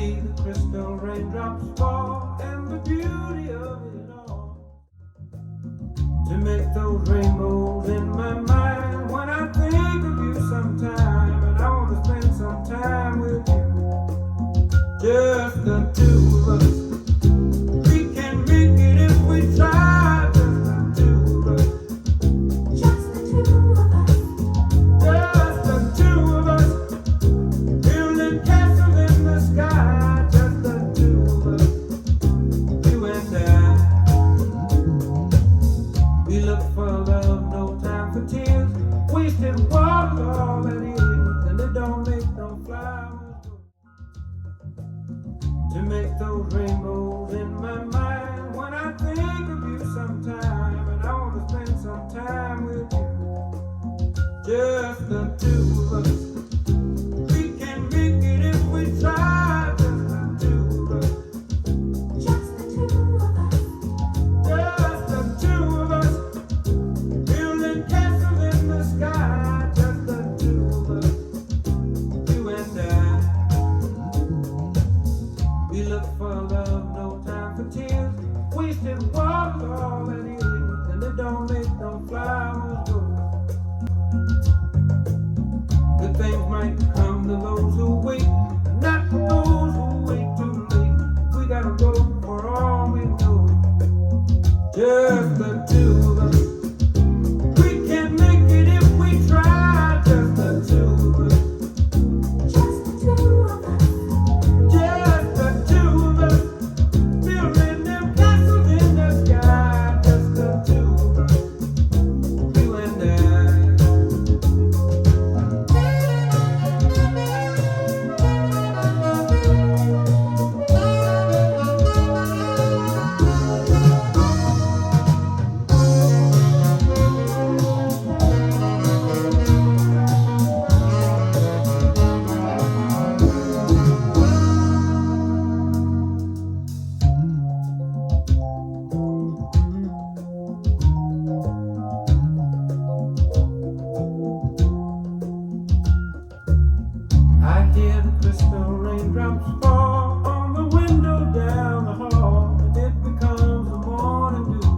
see the crystal raindrops fall and the beauty of it all. To make those rainbows in my mind when I think of you sometime, and I want to spend some time with you, just the two of us. We can make it if we try, just the two of us. Just the two of us. Just the two of us. Building castles in the sky, just the two of us. You and I. We look for love, no time for tears. Wasted water's all that is, and it don't make no flowers grow. To make those rainbows in my mind when I think of you sometime, and I want to spend some time with you, just the two of us. We can make it if we try, just the two of us. Just the two of us. Just the two of us. Building castles in the sky, just the two of us. You and I. We look for love, no time for tears. Wasted water's all that is, and it don't make no flowers grow. Good things might come to those who wait, not for those who wait too late. We gotta go for all we know, just the two of us. We can make it if we try, just the two of us. Just the two of us. Just the two of us. Building them castles in the sky, just the two of us. You and I. I hear the crystal raindrops fall on the window down the hall, and it becomes the morning dew.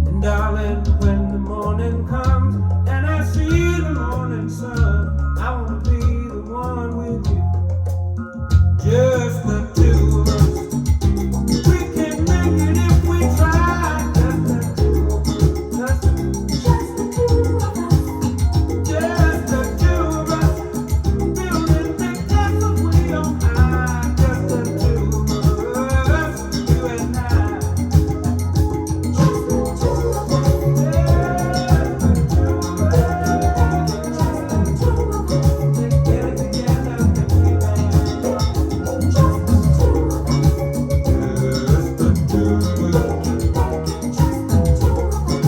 And darling, when the morning comes and I see the morning sun, I wanna be the one with you, just the two of us. We can make it if we try, just the two of us. Just the two of us. Just the two of us, building big castles way on high. Just the two of us, you and I. Just the two of us. Just the two of us. Just the two of us. Let's get it together and we band. Just the two of us. Just the two of us. Just the two of us.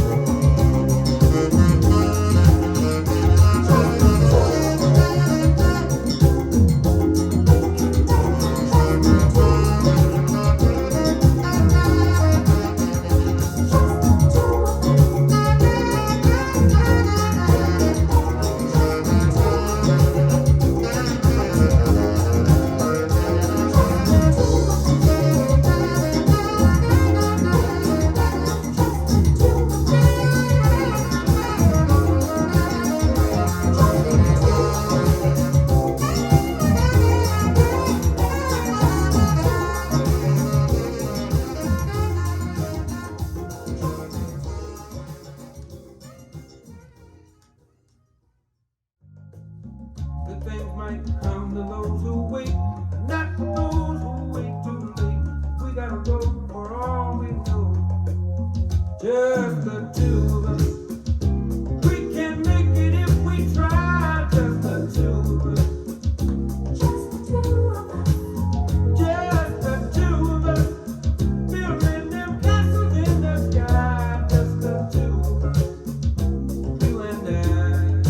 Good things might come to those who wait, not for those who wait too late. We gotta go for all we know, just the two of us. We can make it if we try, just the two of us. Just the two of us. Just the two of us. Building them castles in the sky, just the two of us. You and I.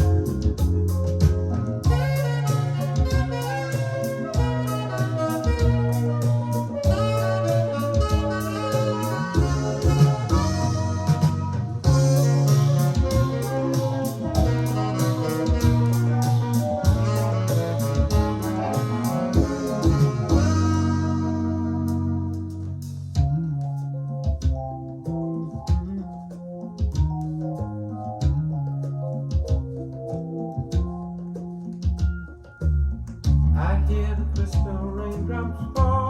hear the crystal raindrops fall.